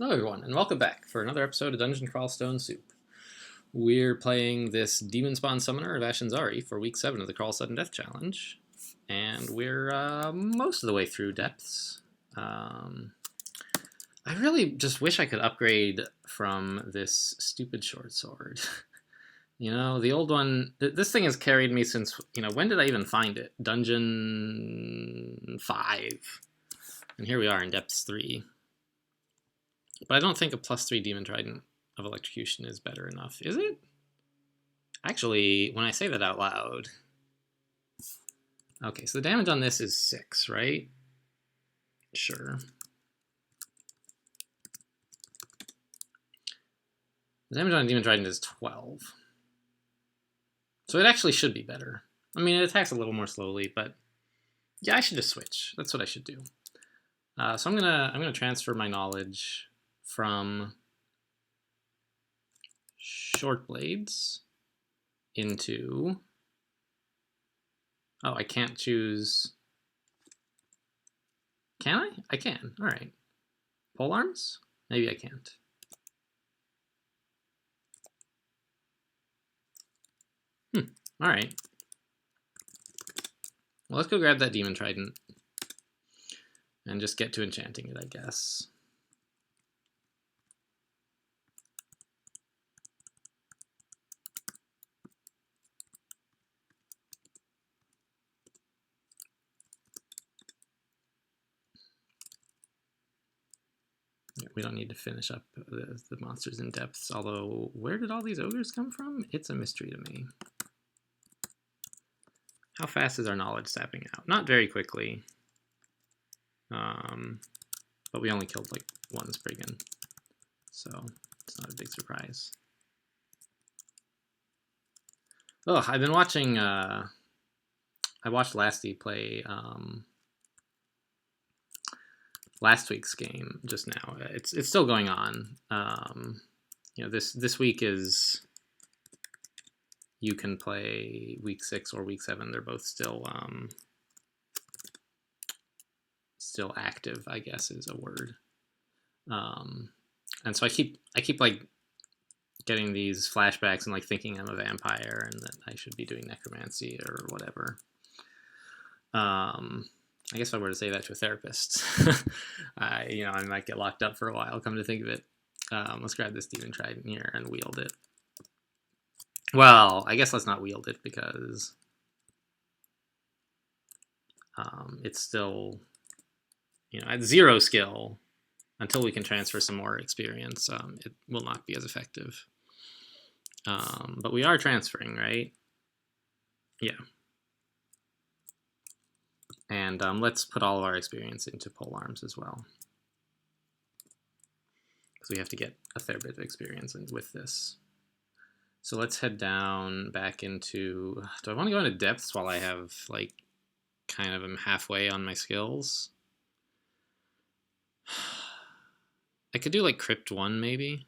Hello everyone, and welcome back for another episode of Dungeon Crawl Stone Soup. We're playing this Demon Spawn Summoner of Ashinzari for week 7 of the Crawl Sudden Death Challenge. And we're most of the way through depths. I really just wish I could upgrade from this stupid short sword. You know, the old one, this thing has carried me since, when did I even find it? Dungeon 5. And here we are in depths 3. But I don't think a +3 Demon Trident of Electrocution is better enough, is it? Actually, when I say that out loud... Okay, so the damage on this is 6, right? Sure. The damage on a Demon Trident is 12. So it actually should be better. I mean, it attacks a little more slowly, but... Yeah, I should just switch. That's what I should do. So I'm gonna transfer my knowledge from short blades into... Oh, I can't choose... Can I? I can. All right. Pole arms? Maybe I can't. All right. Well, let's go grab that Demon Trident and just get to enchanting it, I guess. We don't need to finish up the monsters in depths, although where did all these ogres come from? It's a mystery to me. How fast is our knowledge sapping out? Not very quickly. But we only killed like one Spriggan, so it's not a big surprise. Oh, I've been watching, I watched Lasty play last week's game just now. It's still going on. This week is, you can play week 6 or week 7. They're both still active, I guess is a word. And so I keep like getting these flashbacks and like thinking I'm a vampire and that I should be doing necromancy or whatever. I guess if I were to say that to a therapist, I might get locked up for a while, come to think of it. Let's grab this Demon Trident here and wield it. Well, I guess let's not wield it because it's still, at 0 skill, until we can transfer some more experience, it will not be as effective. But we are transferring, right? Yeah. And let's put all of our experience into pole arms as well, because we have to get a fair bit of experience with this. So let's head down back into... Do I want to go into depths while I have, like, kind of am halfway on my skills? I could do, like, Crypt 1, maybe?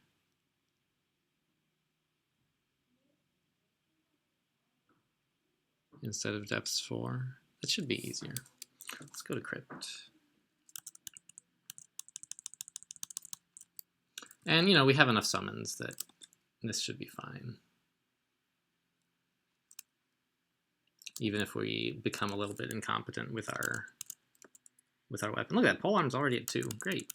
Instead of Depths 4. That should be easier. Let's go to Crypt. And, we have enough summons that this should be fine. Even if we become a little bit incompetent with our weapon. Look at that, pole arm's already at 2. Great.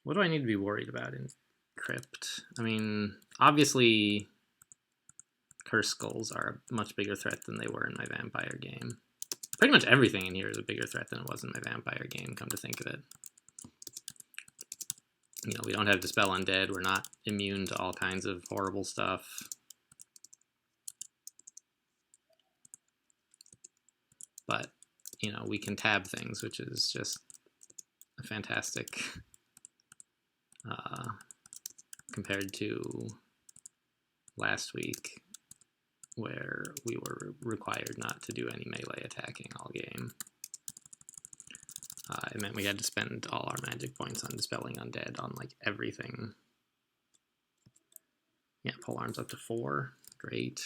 What do I need to be worried about in Crypt? I mean, obviously, Curse Skulls are a much bigger threat than they were in my vampire game. Pretty much everything in here is a bigger threat than it was in my vampire game, come to think of it. We don't have Dispel Undead, we're not immune to all kinds of horrible stuff. But, we can tab things, which is just a fantastic... compared to last week, where we were required not to do any melee attacking all game. It meant we had to spend all our magic points on dispelling undead on like everything. Yeah, pole arms up to 4. Great.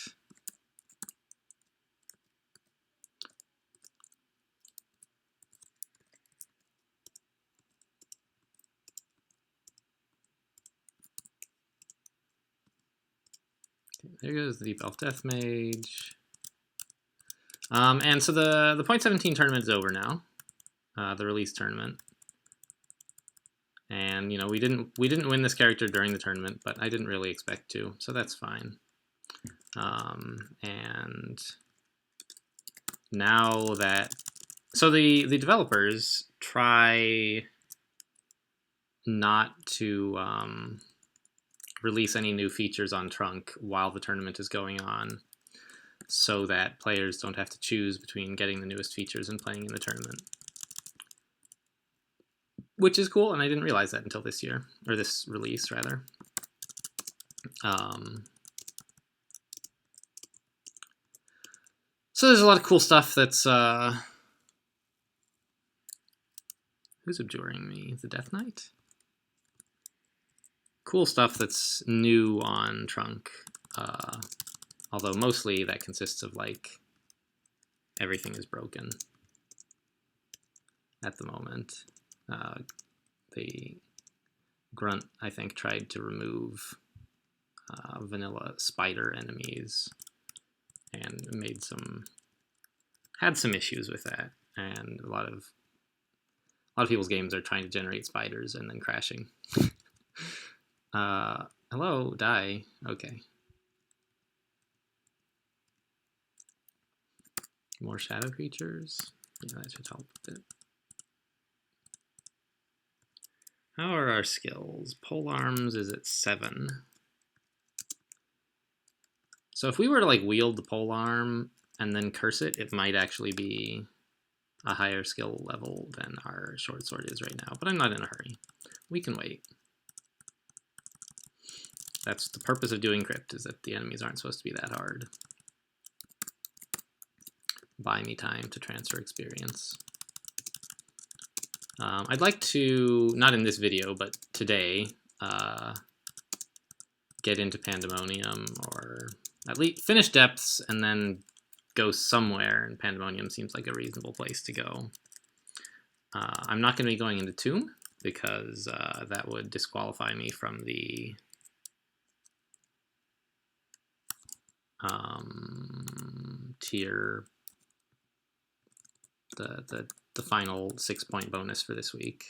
there goes the Deep Elf Death Mage. And so the Point 17 tournament is over now, the release tournament. And you know, we didn't win this character during the tournament, but I didn't really expect to, so that's fine. And now that, so the developers try not to release any new features on Trunk while the tournament is going on, so that players don't have to choose between getting the newest features and playing in the tournament. Which is cool, and I didn't realize that until this year, or this release, rather. So there's a lot of cool stuff that's... who's abjuring me? The Death Knight? Cool stuff that's new on Trunk. Although mostly that consists of, like, everything is broken at the moment. The Grunt, I think, tried to remove vanilla spider enemies and had some issues with that. And a lot of people's games are trying to generate spiders and then crashing. Hello, die. Okay. More shadow creatures. Yeah, that should help a bit. How are our skills? Pole arms is at 7. So if we were to like wield the pole arm and then curse it, it might actually be a higher skill level than our short sword is right now. But I'm not in a hurry. We can wait. That's the purpose of doing crypt, is that the enemies aren't supposed to be that hard. Buy me time to transfer experience. I'd like to, not in this video, but today, get into Pandemonium, or at least finish Depths and then go somewhere, and Pandemonium seems like a reasonable place to go. I'm not going to be going into Tomb, because that would disqualify me from the tier, the final 6-point bonus for this week.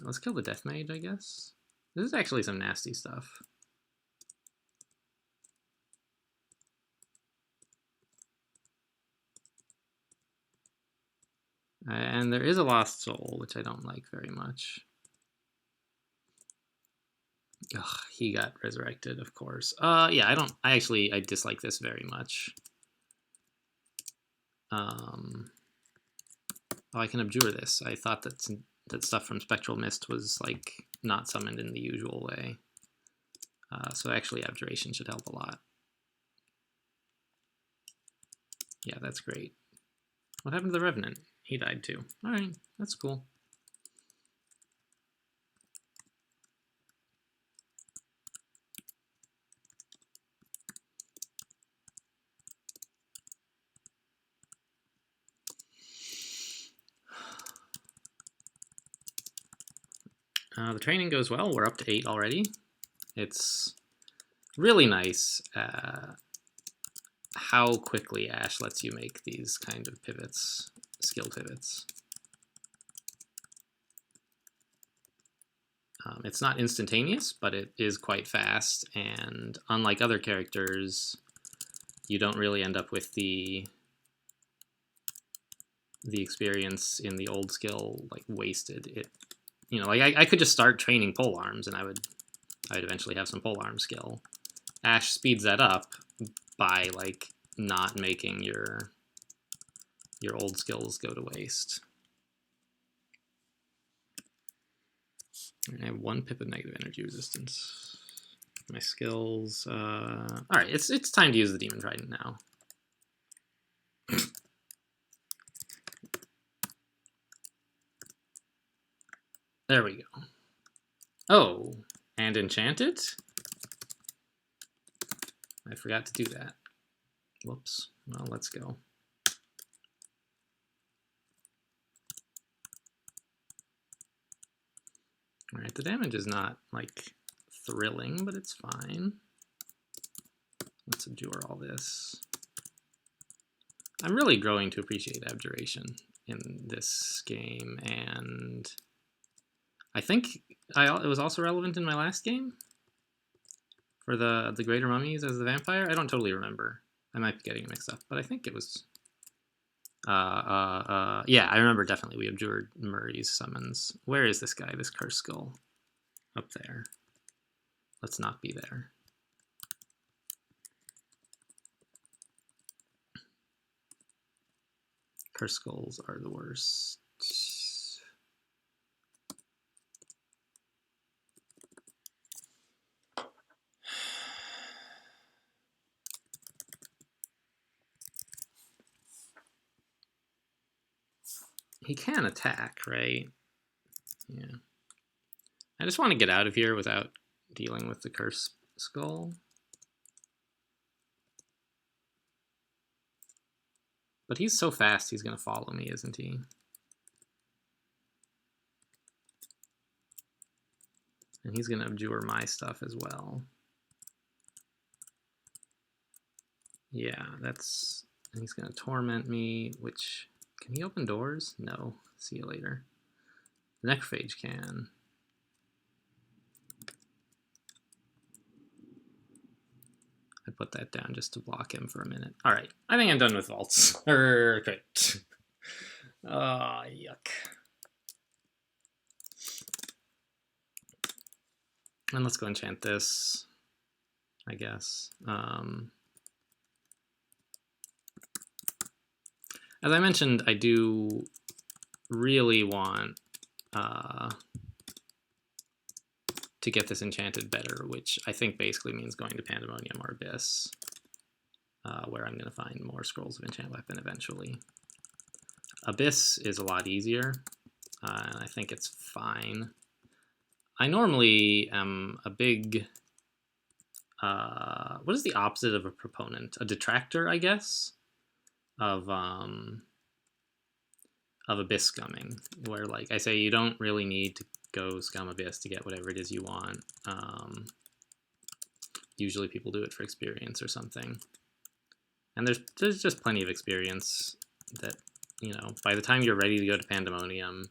Let's kill the Death Mage, I guess. This is actually some nasty stuff. And there is a Lost Soul, which I don't like very much. Ugh, he got resurrected, of course. Yeah, I dislike this very much. Oh, I can abjure this. I thought that stuff from Spectral Mist was like not summoned in the usual way. So actually abjuration should help a lot. Yeah, that's great. What happened to the Revenant? He died too. Alright, that's cool. The training goes well. We're up to 8 already. It's really nice how quickly Ash lets you make these kind of pivots, skill pivots. It's not instantaneous, but it is quite fast, and unlike other characters, you don't really end up with the experience in the old skill like wasted. You know, like I could just start training pole arms, and I would eventually have some pole arm skill. Ash speeds that up by like not making your old skills go to waste. I have 1 pip of negative energy resistance. My skills. All right, it's time to use the Demon Trident now. There we go. Oh, and enchant it? I forgot to do that. Whoops. Well, let's go. Alright, the damage is not, like, thrilling, but it's fine. Let's abjure all this. I'm really growing to appreciate abjuration in this game, and I think it was also relevant in my last game for the Greater Mummies as the vampire. I don't totally remember. I might be getting mixed up, but I think it was. Yeah, I remember definitely we abjured Murray's summons. Where is this guy? This Curse Skull up there. Let's not be there. Curse Skulls are the worst. He can attack, right? Yeah. I just want to get out of here without dealing with the Curse Skull. But he's so fast, he's going to follow me, isn't he? And he's going to abjure my stuff as well. Yeah, that's... And he's going to torment me, which... Can he open doors? No. See you later. The Necrophage can. I put that down just to block him for a minute. All right, I think I'm done with vaults. Okay. Oh, yuck. And let's go enchant this, I guess. As I mentioned, I do really want to get this enchanted better, which I think basically means going to Pandemonium or Abyss, where I'm going to find more Scrolls of Enchant Weapon eventually. Abyss is a lot easier, and I think it's fine. I normally am a big... what is the opposite of a proponent? A detractor, I guess, of Abyss scumming, where, like, I say you don't really need to go scum Abyss to get whatever it is you want. Usually people do it for experience or something. And there's just plenty of experience that, you know, by the time you're ready to go to Pandemonium,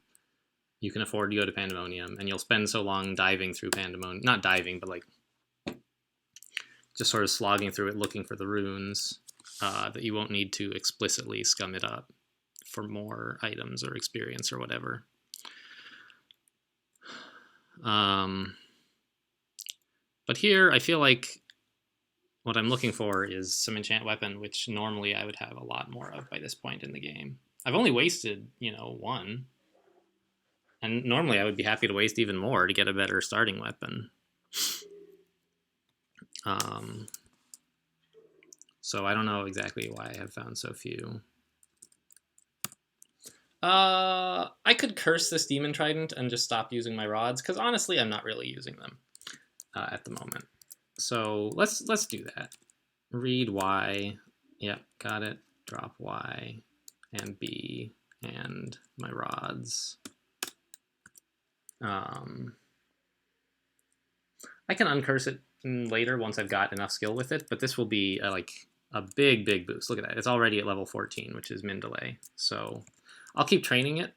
you can afford to go to Pandemonium, and you'll spend so long diving through Pandemonium, not diving, but like just sort of slogging through it looking for the runes, that you won't need to explicitly scum it up for more items or experience or whatever. But here I feel like what I'm looking for is some enchant weapon, which normally I would have a lot more of by this point in the game. I've only wasted, you know, one. And normally I would be happy to waste even more to get a better starting weapon. So I don't know exactly why I have found so few. I could curse this Demon Trident and just stop using my rods, because honestly I'm not really using them at the moment. So let's do that. Read Y. Yep, got it. Drop Y and B and my rods. I can uncurse it later once I've got enough skill with it, but this will be like a big boost. Look at that. It's already at level 14, which is min delay. So I'll keep training it.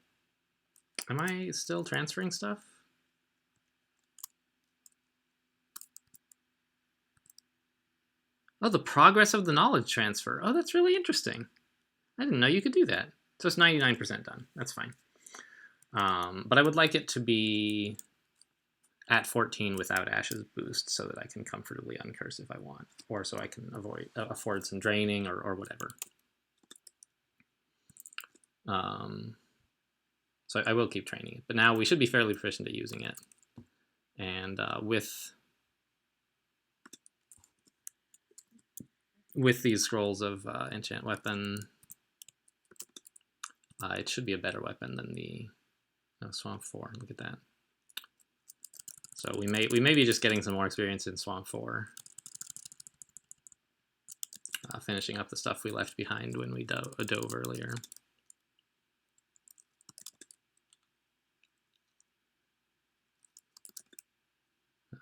Am I still transferring stuff? Oh, the progress of the knowledge transfer. Oh, that's really interesting. I didn't know you could do that. So it's 99% done. That's fine. But I would like it to be at 14 without Ash's boost so that I can comfortably uncurse if I want, or so I can afford some draining or whatever. So I will keep training it, but now we should be fairly proficient at using it. And with these scrolls of enchant weapon, it should be a better weapon than the Swamp 4. Look at that. So we may be just getting some more experience in Swamp 4. Finishing up the stuff we left behind when we dove earlier.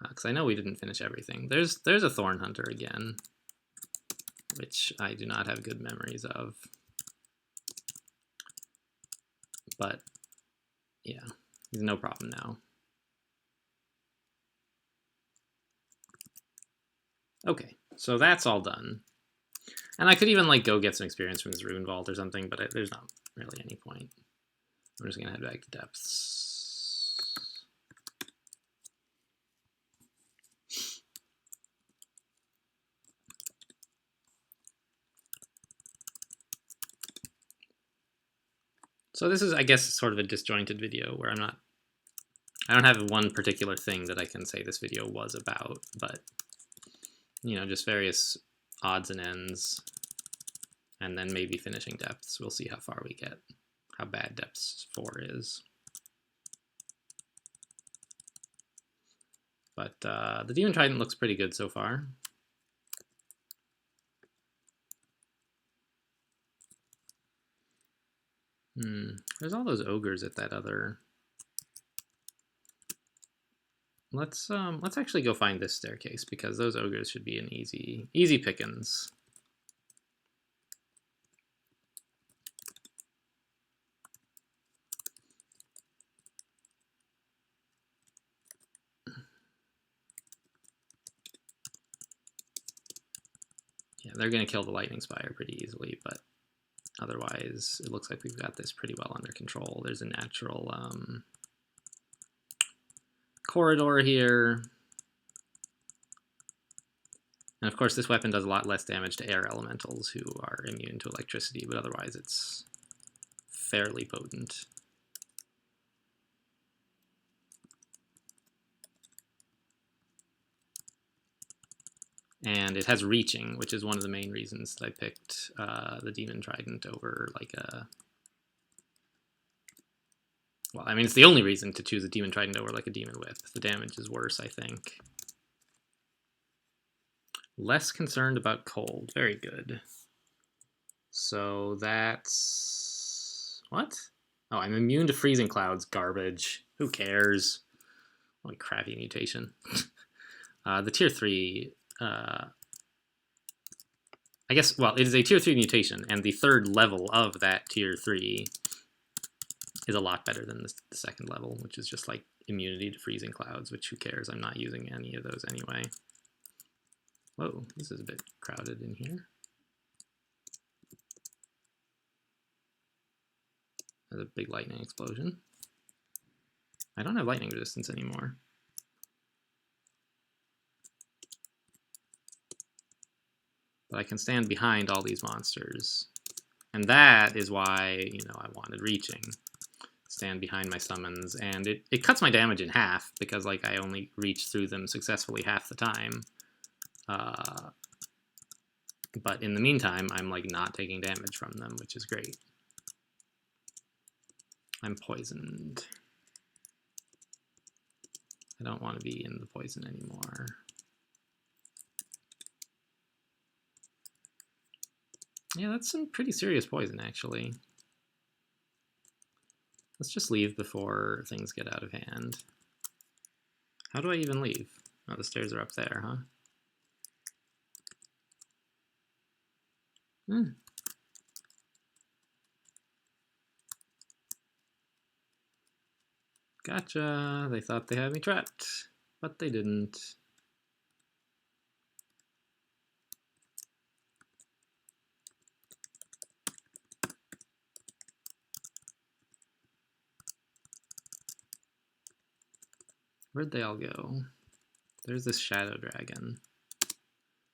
Because I know we didn't finish everything. There's a Thorn Hunter again. which I do not have good memories of. But yeah, he's no problem now. Okay, so that's all done. And I could even like go get some experience from this Rune Vault or something, but there's not really any point. I'm just gonna head back to depths. So this is, I guess, sort of a disjointed video where I don't have one particular thing that I can say this video was about, but, you know, just various odds and ends, and then maybe finishing depths. We'll see how far we get, how bad DsSu4 is. But the Demon Trident looks pretty good so far. There's all those ogres at that other. Let's actually go find this staircase because those ogres should be an easy pickings. Yeah, they're gonna kill the Lightning Spire pretty easily, but otherwise it looks like we've got this pretty well under control. There's a natural corridor here. And of course this weapon does a lot less damage to air elementals who are immune to electricity, but otherwise it's fairly potent. And it has reaching, which is one of the main reasons that I picked the Demon Trident over like a... Well, I mean, it's the only reason to choose a Demon Trident over like a Demon Whip. The damage is worse, I think. Less concerned about cold. Very good. So that's... What? Oh, I'm immune to freezing clouds. Garbage. Who cares? What a crappy mutation. The tier 3... I guess, well, it is a tier 3 mutation, and the third level of that tier 3 is a lot better than the second level, which is just like immunity to freezing clouds, which who cares? I'm not using any of those anyway. Whoa, this is a bit crowded in here. There's a big lightning explosion. I don't have lightning resistance anymore. But I can stand behind all these monsters. And that is why, you know, I wanted reaching. Stand behind my summons, and it cuts my damage in half, because, like, I only reach through them successfully half the time. But in the meantime, I'm, like, not taking damage from them, which is great. I'm poisoned. I don't want to be in the poison anymore. Yeah, that's some pretty serious poison, actually. Let's just leave before things get out of hand. How do I even leave? Oh, the stairs are up there, huh? Gotcha. They thought they had me trapped, but they didn't. Where'd they all go? There's this shadow dragon.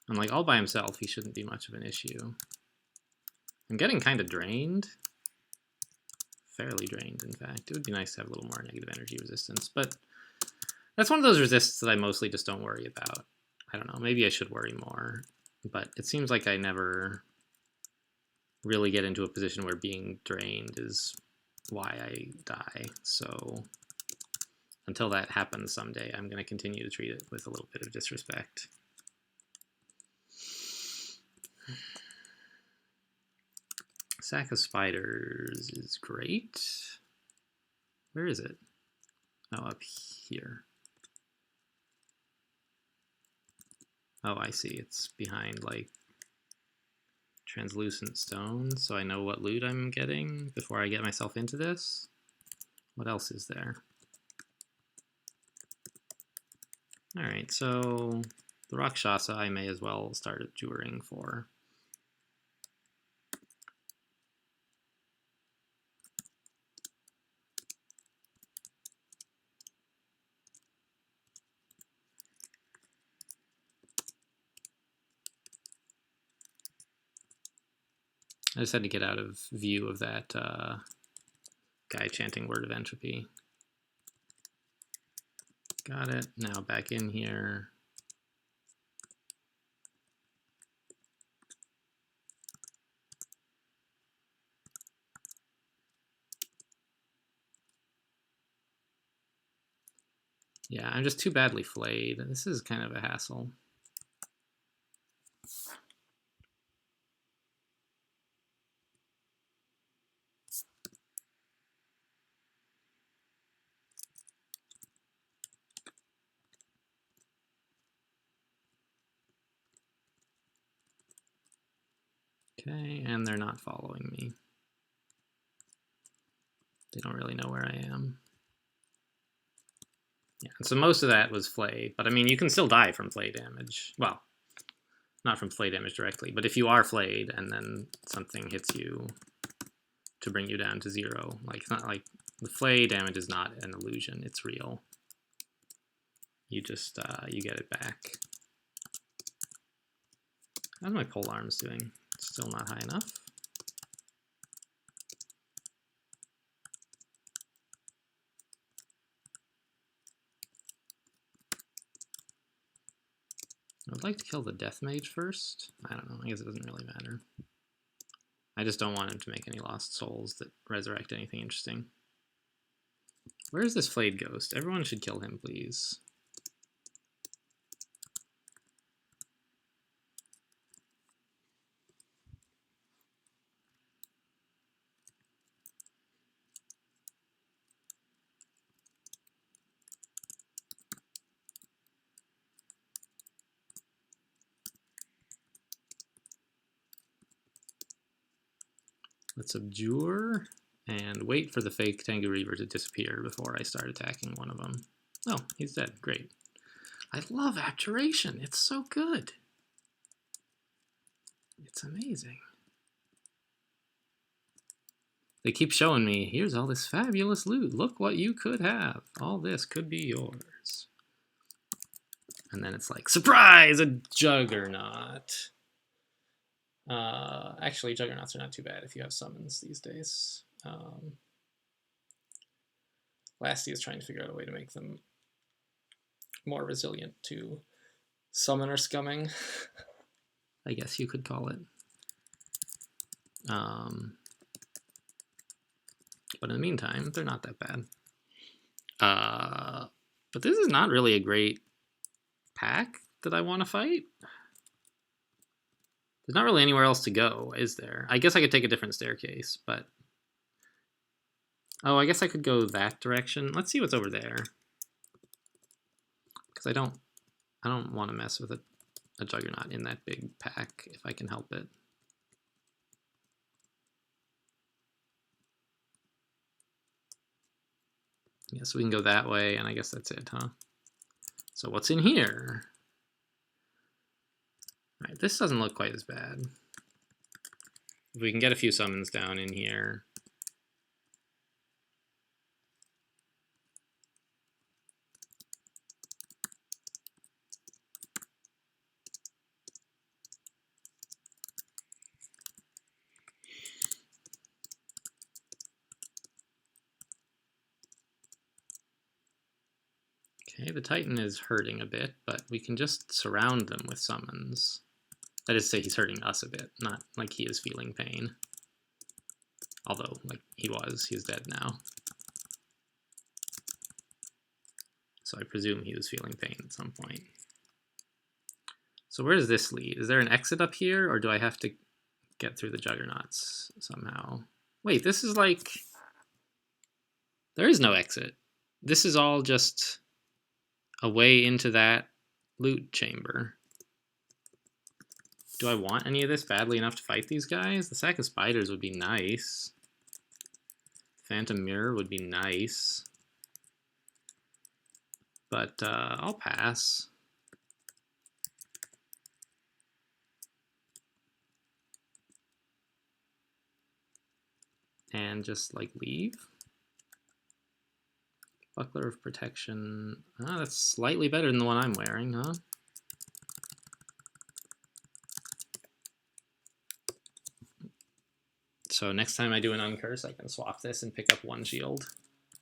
And like all by himself, he shouldn't be much of an issue. I'm getting kind of drained. Fairly drained, in fact. It would be nice to have a little more negative energy resistance, but that's one of those resists that I mostly just don't worry about. I don't know, maybe I should worry more, but it seems like I never really get into a position where being drained is why I die, so until that happens someday, I'm going to continue to treat it with a little bit of disrespect. Sack of spiders is great. Where is it? Oh, up here. Oh, I see. It's behind, like, translucent stone, so I know what loot I'm getting before I get myself into this. What else is there? Alright, so the Rakshasa I may as well start adjuring for. I just had to get out of view of that guy chanting Word of Entropy. Got it. Now back in here. Yeah, I'm just too badly flayed. This is kind of a hassle. Okay, and they're not following me. They don't really know where I am. Yeah, so most of that was flay, but I mean, you can still die from flay damage. Well, not from flay damage directly, but if you are flayed and then something hits you to bring you down to 0, like it's not like the flay damage is not an illusion, it's real. You just, you get it back. How's my pole arms doing? Still not high enough. I would like to kill the Death Mage first. I don't know, I guess it doesn't really matter. I just don't want him to make any lost souls that resurrect anything interesting. Where is this flayed ghost? Everyone should kill him, please. Let's abjure and wait for the fake Tengu Reaver to disappear before I start attacking one of them. Oh, he's dead. Great. I love abjuration. It's so good. It's amazing. They keep showing me, here's all this fabulous loot. Look what you could have. All this could be yours. And then it's like, surprise, a Juggernaut. Actually, Juggernauts are not too bad if you have summons these days. Lasty is trying to figure out a way to make them more resilient to summoner scumming, I guess you could call it. But in the meantime, they're not that bad. But this is not really a great pack that I want to fight. There's not really anywhere else to go, is there? I guess I could take a different staircase, but... Oh, I guess I could go that direction. Let's see what's over there. Because I don't want to mess with a Juggernaut in that big pack if I can help it. Yeah, so we can go that way, and I guess that's it, huh? So what's in here? All right, this doesn't look quite as bad. If we can get a few summons down in here. Okay, the Titan is hurting a bit, but we can just surround them with summons. That is to say, he's hurting us a bit, not like he is feeling pain. Although, like, he's dead now. So I presume he was feeling pain at some point. So where does this lead? Is there an exit up here, or do I have to get through the Juggernauts somehow? Wait, this is like... There is no exit. This is all just a way into that loot chamber. Do I want any of this badly enough to fight these guys? The Sack of Spiders would be nice. Phantom Mirror would be nice. But I'll pass. And just, like, leave. Buckler of Protection. Ah, that's slightly better than the one I'm wearing, huh? So next time I do an uncurse, I can swap this and pick up one shield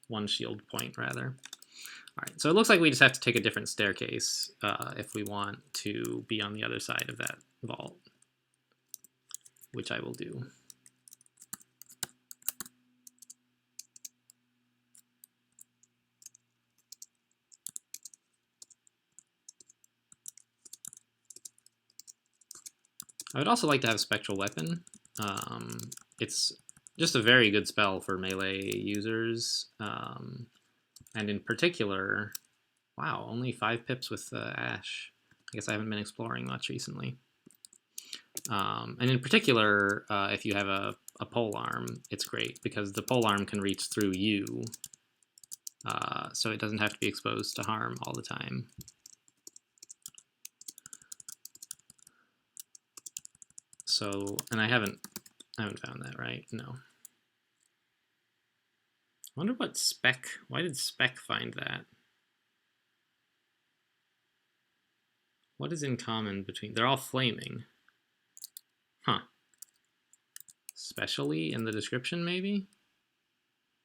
point, rather. All right, so it looks like we just have to take a different staircase if we want to be on the other side of that vault, which I will do. I would also like to have Spectral Weapon. It's just a very good spell for melee users. And in particular, wow, only 5 pips with Ash. I guess I haven't been exploring much recently. And in particular, if you have a pole arm, it's great because the pole arm can reach through you. So it doesn't have to be exposed to harm all the time. So, and I haven't found that, right? No. I wonder what Spec, why did Spec find that? What is in common between, they're all flaming. Huh. Specially in the description, maybe?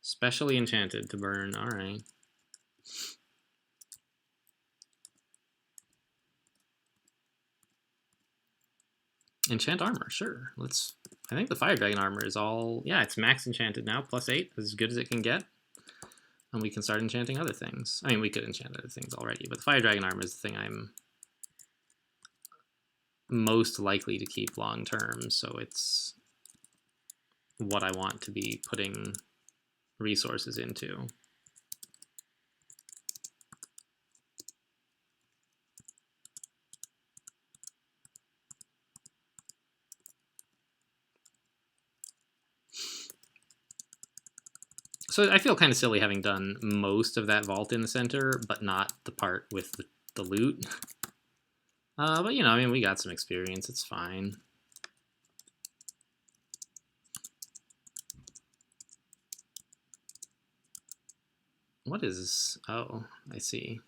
Specially enchanted to burn, all right. Enchant armor, sure. Let's, I think the Fire Dragon armor is all, yeah, it's max enchanted now, +8, as good as it can get. And we can start enchanting other things. I mean, we could enchant other things already, but the Fire Dragon armor is the thing I'm most likely to keep long term, so it's what I want to be putting resources into. So I feel kind of silly having done most of that vault in the center, but not the part with the loot. But, you know, I mean, we got some experience. It's fine. What is... Oh, I see.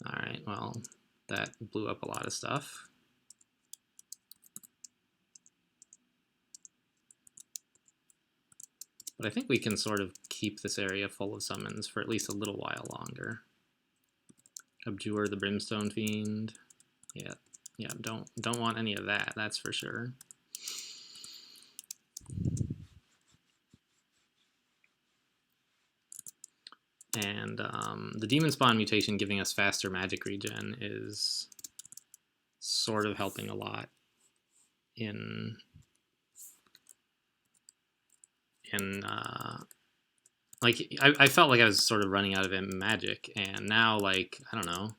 All right, well, that blew up a lot of stuff. But I think we can sort of keep this area full of summons for at least a little while longer. Abjure the Brimstone Fiend. Yeah, don't want any of that, that's for sure. And the Demon Spawn mutation giving us faster magic regen is sort of helping a lot in like, I felt like I was sort of running out of magic, and now, like, I don't know,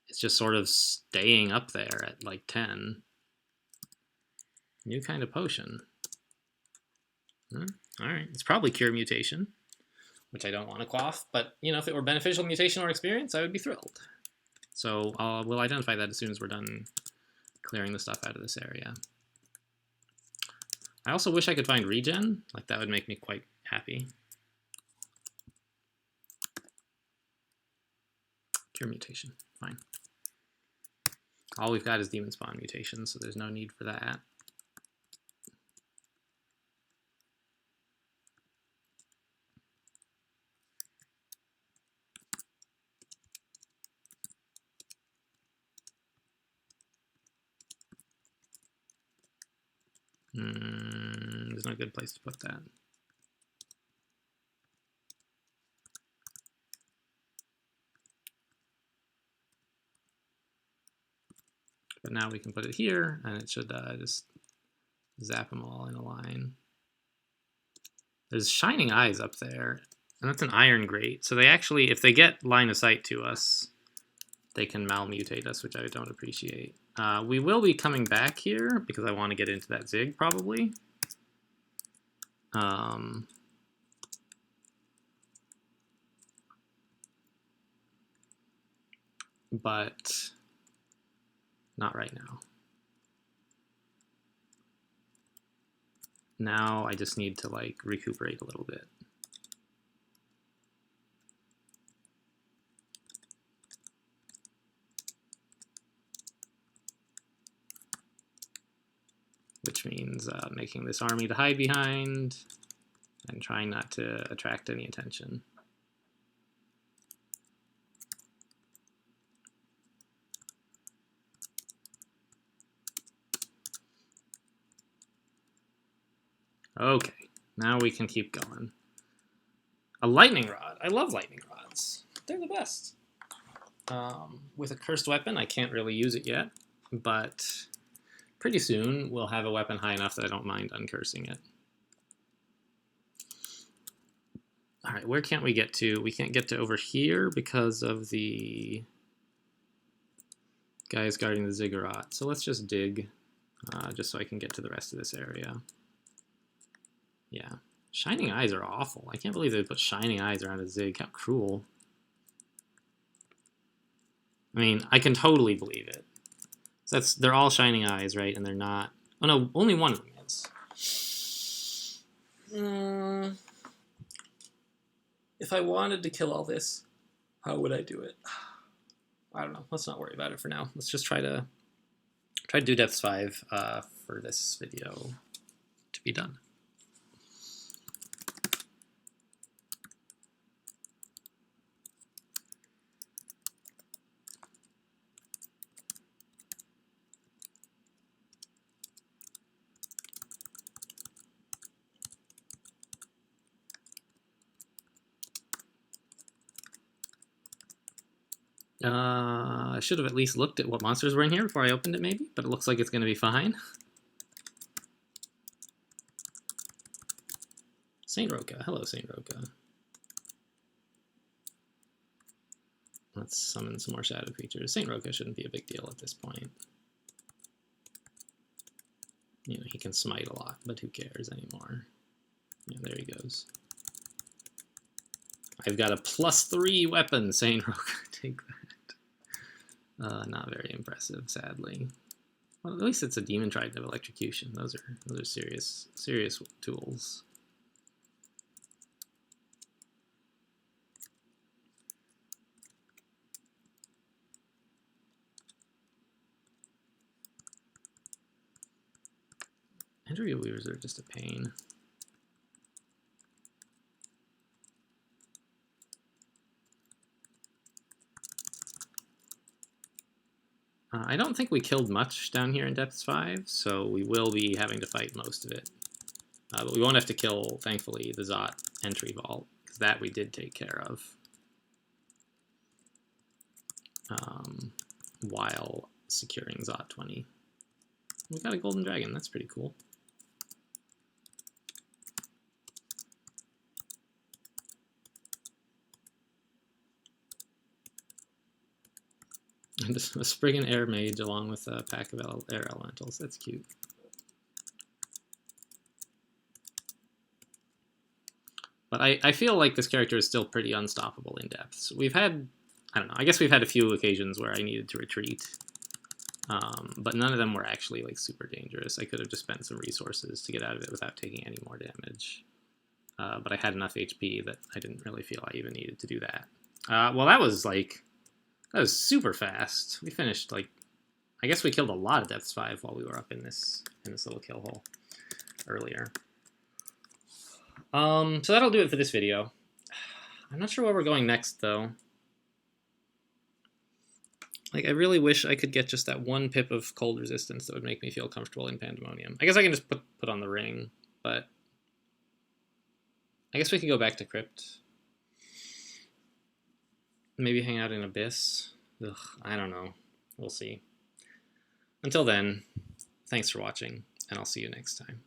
it's just sort of staying up there at, like, 10. New kind of potion. Alright, it's probably Cure Mutation, which I don't want to quaff, but, you know, if it were Beneficial Mutation or Experience, I would be thrilled. So we'll identify that as soon as we're done clearing the stuff out of this area. I also wish I could find regen. Like, that would make me quite happy. Cure Mutation, fine. All we've got is Demon Spawn Mutation, so there's no need for that. There's no good place to put that. But now we can put it here, and it should just zap them all in a line. There's Shining Eyes up there, and that's an Iron Grate. So they actually, if they get line of sight to us, they can malmutate us, which I don't appreciate. We will be coming back here because I want to get into that Zig probably. But not right now. Now I just need to like recuperate a little bit. Which means making this army to hide behind and trying not to attract any attention. Okay, now we can keep going. A lightning rod. I love lightning rods. They're the best. With a cursed weapon, I can't really use it yet, but pretty soon we'll have a weapon high enough that I don't mind uncursing it. All right, where can't we get to? We can't get to over here because of the guys guarding the ziggurat. So let's just dig, just so I can get to the rest of this area. Yeah, shining eyes are awful. I can't believe they put shining eyes around a zig. How cruel. I mean, I can totally believe it. So they're all shining eyes, right? And they're not. Oh no, only one of them is. If I wanted to kill all this, how would I do it? I don't know. Let's not worry about it for now. Let's just try to do Depths 5 for this video to be done. I should have at least looked at what monsters were in here before I opened it, maybe, but it looks like it's going to be fine. Saint Roka. Hello, Saint Roka. Let's summon some more shadow creatures. Saint Roka shouldn't be a big deal at this point. You know, he can smite a lot, but who cares anymore? Yeah, there he goes. I've got a +3 weapon, Saint Roka. Take that. Not very impressive, sadly. Well, at least it's a demon trident of electrocution. Those are serious tools. Entropy weavers are just a pain. I don't think we killed much down here in Depths 5, so we will be having to fight most of it. But we won't have to kill, thankfully, the Zot entry vault, because that we did take care of while securing Zot 20. We got a golden dragon, that's pretty cool. And a Spriggan Air Mage along with a pack of air elementals. That's cute. But I feel like this character is still pretty unstoppable in depths. We've had, I don't know, I guess we've had a few occasions where I needed to retreat. But none of them were actually like super dangerous. I could have just spent some resources to get out of it without taking any more damage. But I had enough HP that I didn't really feel I even needed to do that. Well, that was super fast. We finished, like, I guess we killed a lot of Depths 5 while we were up in this little kill hole earlier. So that'll do it for this video. I'm not sure where we're going next, though. Like, I really wish I could get just that one pip of cold resistance that would make me feel comfortable in Pandemonium. I guess I can just put on the ring, but I guess we could go back to Crypt. Maybe hang out in Abyss. Ugh, I don't know. We'll see. Until then, thanks for watching, and I'll see you next time.